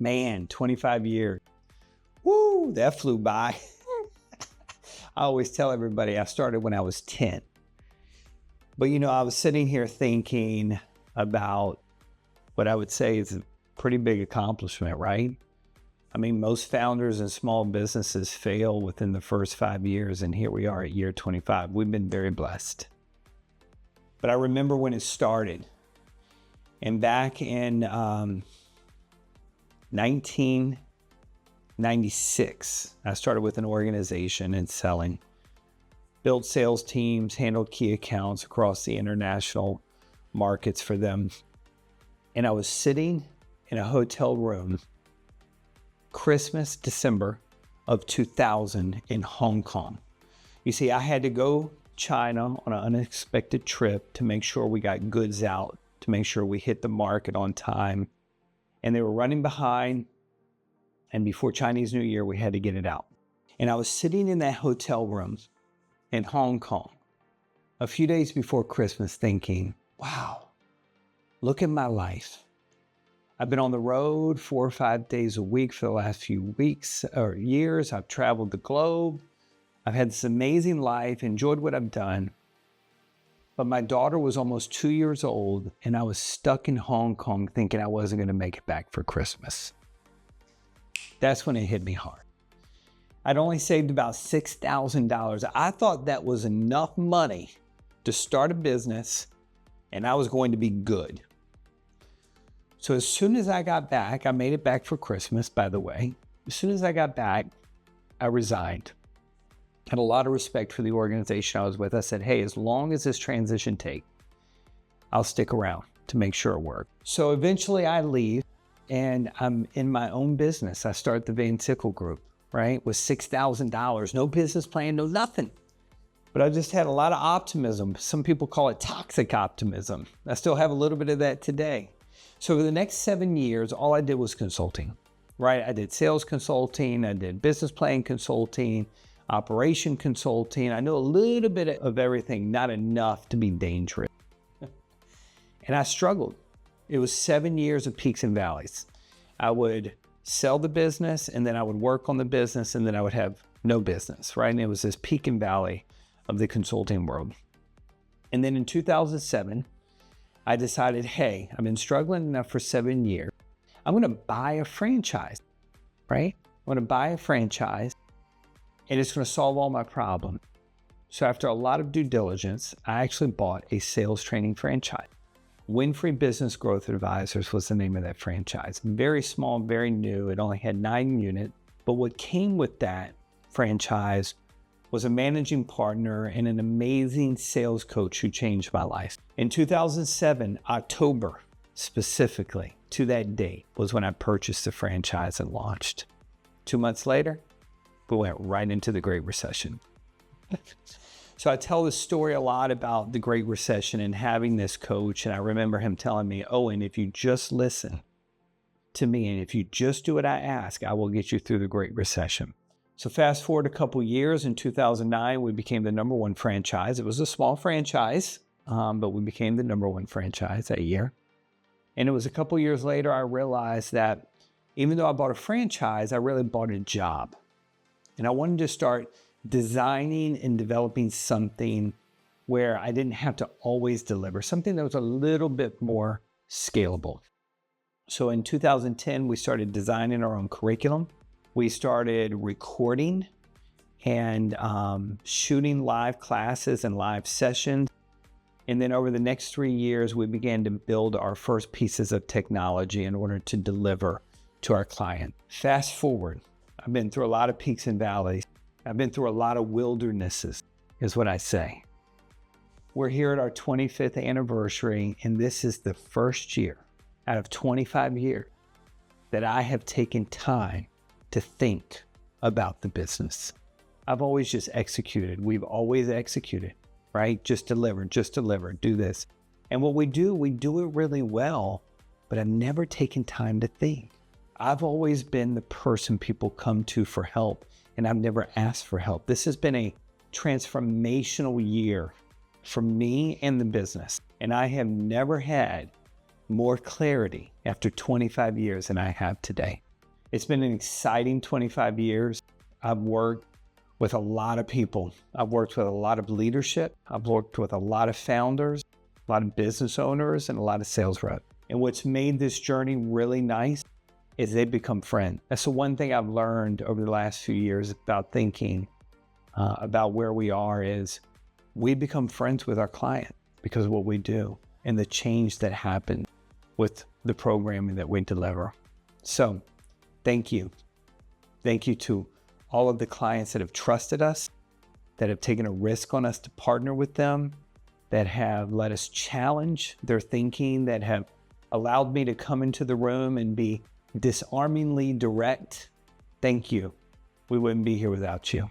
Man, 25 years. Woo, that flew by. I always tell everybody I started when I was 10. But I was sitting here thinking about what I would say is a pretty big accomplishment, right? I mean, most founders and small businesses fail within the first 5 years, and here we are at year 25. We've been very blessed. But I remember when it started, and back in 1996, I started with an organization and selling. Built sales teams, handled key accounts across the international markets for them. And I was sitting in a hotel room, Christmas, December of 2000 in Hong Kong. You see, I had to go China on an unexpected trip to make sure we got goods out, to make sure we hit the market on time. And they were running behind. And before Chinese New Year, we had to get it out. And I was sitting in that hotel room in Hong Kong a few days before Christmas thinking, wow, look at my life. I've been on the road 4 or 5 days a week for the last few weeks or years. I've traveled the globe. I've had this amazing life, enjoyed what I've done. But my daughter was almost 2 years old, and I was stuck in Hong Kong thinking I wasn't going to make it back for Christmas. That's when it hit me hard. I'd only saved about $6,000. I thought that was enough money to start a business, and I was going to be good. So as soon as I got back, I made it back for Christmas, by the way. As soon as I got back, I resigned. Had a lot of respect for the organization I was with. I said, hey, as long as this transition takes, I'll stick around to make sure it works. So eventually I leave, and I'm in my own business. I start the Van Syckle Group, right? With $6,000, no business plan, no nothing. But I just had a lot of optimism. Some people call it toxic optimism. I still have a little bit of that today. So for the next 7 years, all I did was consulting, right? I did sales consulting, I did business plan consulting, operation consulting. I know a little bit of everything, not enough to be dangerous. And I struggled. It was 7 years of peaks and valleys. I would sell the business, and then I would work on the business, and then I would have no business, right? And it was this peak and valley of the consulting world. And then in 2007, I decided, hey, I've been struggling enough for 7 years. I'm going to buy a franchise, right? I'm going to buy a franchise, and it's going to solve all my problems. So after a lot of due diligence, I actually bought a sales training franchise. Winfrey Business Growth Advisors was the name of that franchise. Very small, very new. It only had 9 units. But what came with that franchise was a managing partner and an amazing sales coach who changed my life. In 2007, October specifically, to that date, was when I purchased the franchise and launched. 2 months later, we went right into the Great Recession. So I tell this story a lot about the Great Recession and having this coach. And I remember him telling me, Owen, if you just listen to me and if you just do what I ask, I will get you through the Great Recession. So fast forward a couple years, in 2009, we became the #1 franchise. It was a small franchise, but we became the #1 franchise that year. And it was a couple years later, I realized that even though I bought a franchise, I really bought a job. And I wanted to start designing and developing something where I didn't have to always deliver, something that was a little bit more scalable. So in 2010, we started designing our own curriculum. We started recording and shooting live classes and live sessions. And then over the next 3 years, we began to build our first pieces of technology in order to deliver to our client. Fast forward, I've been through a lot of peaks and valleys. I've been through a lot of wildernesses, is what I say. We're here at our 25th anniversary, and this is the first year out of 25 years that I have taken time to think about the business. I've always just executed. We've always executed, right? Just deliver, do this. And what we do it really well, but I've never taken time to think. I've always been the person people come to for help, and I've never asked for help. This has been a transformational year for me and the business. And I have never had more clarity after 25 years than I have today. It's been an exciting 25 years. I've worked with a lot of people. I've worked with a lot of leadership. I've worked with a lot of founders, a lot of business owners, and a lot of sales reps. And what's made this journey really nice is they become friends. That's the one thing I've learned over the last few years about thinking about where we are is we become friends with our client because of what we do and the change that happens with the programming that we deliver. So thank you. Thank you to all of the clients that have trusted us, that have taken a risk on us to partner with them, that have let us challenge their thinking, that have allowed me to come into the room and be disarmingly direct. Thank you. We wouldn't be here without you.